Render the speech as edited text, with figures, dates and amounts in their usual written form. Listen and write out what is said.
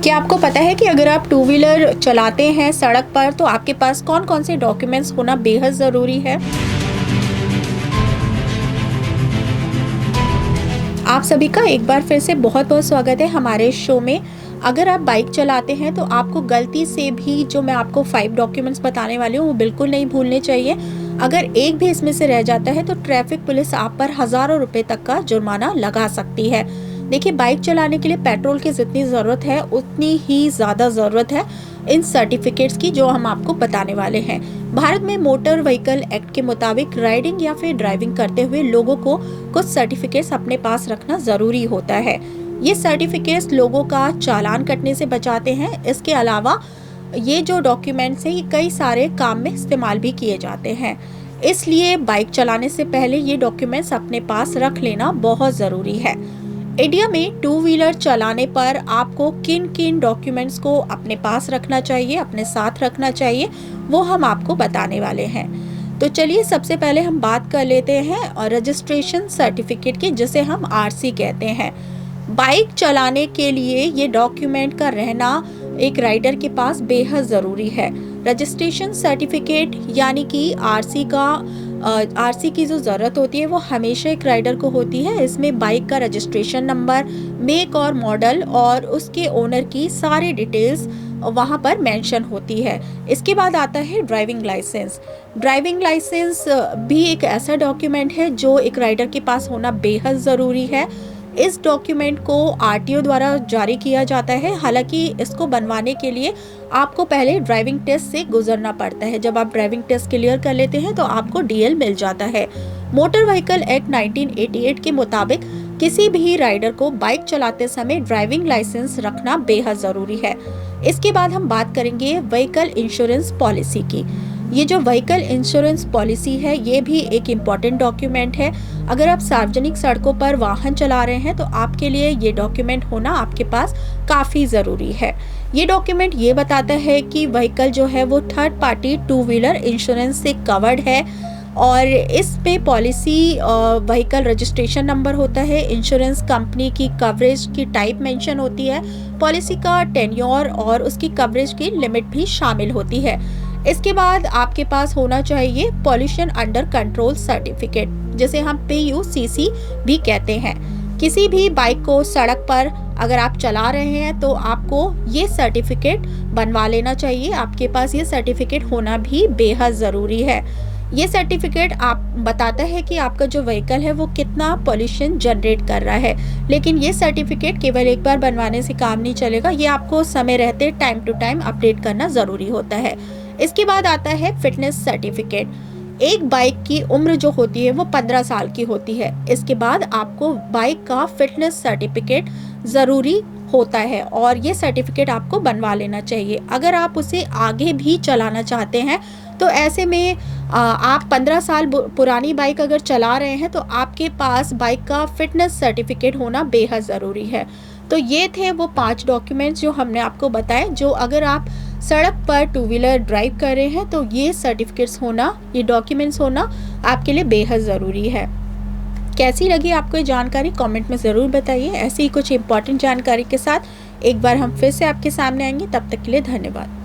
क्या आपको पता है कि अगर आप टू व्हीलर चलाते हैं सड़क पर तो आपके पास कौन कौन से डॉक्यूमेंट्स होना बेहद ज़रूरी है। आप सभी का एक बार फिर से बहुत बहुत स्वागत है हमारे शो में। अगर आप बाइक चलाते हैं तो आपको गलती से भी जो मैं आपको 5 डॉक्यूमेंट्स बताने वाली हूँ वो बिल्कुल नहीं भूलने चाहिए। अगर एक भी इसमें से रह जाता है तो ट्रैफिक पुलिस आप पर हज़ारों रुपए तक का जुर्माना लगा सकती है। देखिए, बाइक चलाने के लिए पेट्रोल की जितनी ज़रूरत है उतनी ही ज़्यादा ज़रूरत है इन सर्टिफिकेट्स की जो हम आपको बताने वाले हैं। भारत में मोटर व्हीकल एक्ट के मुताबिक राइडिंग या फिर ड्राइविंग करते हुए लोगों को कुछ सर्टिफिकेट्स अपने पास रखना ज़रूरी होता है। ये सर्टिफिकेट्स लोगों का चालान कटने से बचाते हैं। इसके अलावा ये जो डॉक्यूमेंट्स हैं ये कई सारे काम में इस्तेमाल भी किए जाते हैं। इसलिए बाइक चलाने से पहले ये डॉक्यूमेंट्स अपने पास रख लेना बहुत ज़रूरी है। इंडिया में टू व्हीलर चलाने पर आपको किन किन डॉक्यूमेंट्स को अपने पास रखना चाहिए, अपने साथ रखना चाहिए, वो हम आपको बताने वाले हैं। तो चलिए सबसे पहले हम बात कर लेते हैं और रजिस्ट्रेशन सर्टिफिकेट की, जिसे हम आरसी कहते हैं। बाइक चलाने के लिए ये डॉक्यूमेंट का रहना एक राइडर के पास बेहद ज़रूरी है। रजिस्ट्रेशन सर्टिफिकेट यानी कि आरसी की जो ज़रूरत होती है वो हमेशा एक राइडर को होती है। इसमें बाइक का रजिस्ट्रेशन नंबर, मेक और मॉडल और उसके ओनर की सारी डिटेल्स वहाँ पर मेंशन होती है। इसके बाद आता है ड्राइविंग लाइसेंस। ड्राइविंग लाइसेंस भी एक ऐसा डॉक्यूमेंट है जो एक राइडर के पास होना बेहद ज़रूरी है। इस डॉक्यूमेंट को आरटीओ द्वारा जारी किया जाता है। हालांकि इसको बनवाने के लिए आपको पहले ड्राइविंग टेस्ट से गुजरना पड़ता है। जब आप ड्राइविंग टेस्ट क्लियर कर लेते हैं तो आपको डीएल मिल जाता है। मोटर व्हीकल एक्ट 1988 के मुताबिक किसी भी राइडर को बाइक चलाते समय ड्राइविंग लाइसेंस रखना बेहद ज़रूरी है। इसके बाद हम बात करेंगे व्हीकल इंश्योरेंस पॉलिसी की। ये जो व्हीकल इंश्योरेंस पॉलिसी है ये भी एक इम्पॉर्टेंट डॉक्यूमेंट है। अगर आप सार्वजनिक सड़कों पर वाहन चला रहे हैं तो आपके लिए ये डॉक्यूमेंट होना आपके पास काफ़ी ज़रूरी है। ये डॉक्यूमेंट ये बताता है कि व्हीकल जो है वो third party two wheeler insurance से कवर्ड है और इस पे पॉलिसी व्हीकल रजिस्ट्रेशन नंबर होता है, इंश्योरेंस कंपनी की कवरेज की टाइप मेंशन होती है, पॉलिसी का टेन्योर और उसकी कवरेज की लिमिट भी शामिल होती है। इसके बाद आपके पास होना चाहिए पॉल्यूशन अंडर कंट्रोल सर्टिफिकेट, जिसे हम PUCC भी कहते हैं। किसी भी बाइक को सड़क पर अगर आप चला रहे हैं तो आपको ये सर्टिफिकेट बनवा लेना चाहिए। आपके पास ये सर्टिफिकेट होना भी बेहद ज़रूरी है। ये सर्टिफिकेट आप बताता है कि आपका जो व्हीकल है वो कितना पॉल्यूशन जनरेट कर रहा है। लेकिन ये सर्टिफिकेट केवल एक बार बनवाने से काम नहीं चलेगा, ये आपको समय रहते टाइम टू टाइम अपडेट करना ज़रूरी होता है। इसके बाद आता है फिटनेस सर्टिफिकेट। एक बाइक की उम्र जो होती है वो 15 साल की होती है। इसके बाद आपको बाइक का फिटनेस सर्टिफिकेट ज़रूरी होता है और ये सर्टिफिकेट आपको बनवा लेना चाहिए। अगर आप उसे आगे भी चलाना चाहते हैं तो ऐसे में आप 15 साल पुरानी बाइक अगर चला रहे हैं तो आपके पास बाइक का फिटनेस सर्टिफिकेट होना बेहद ज़रूरी है। तो ये थे वो 5 डॉक्यूमेंट्स जो हमने आपको बताए, जो अगर आप सड़क पर टू व्हीलर ड्राइव कर रहे हैं तो ये सर्टिफिकेट्स होना, ये डॉक्यूमेंट्स होना आपके लिए बेहद ज़रूरी है। कैसी लगी आपको ये जानकारी कमेंट में ज़रूर बताइए। ऐसी ही कुछ इंपॉर्टेंट जानकारी के साथ एक बार हम फिर से आपके सामने आएंगे। तब तक के लिए धन्यवाद।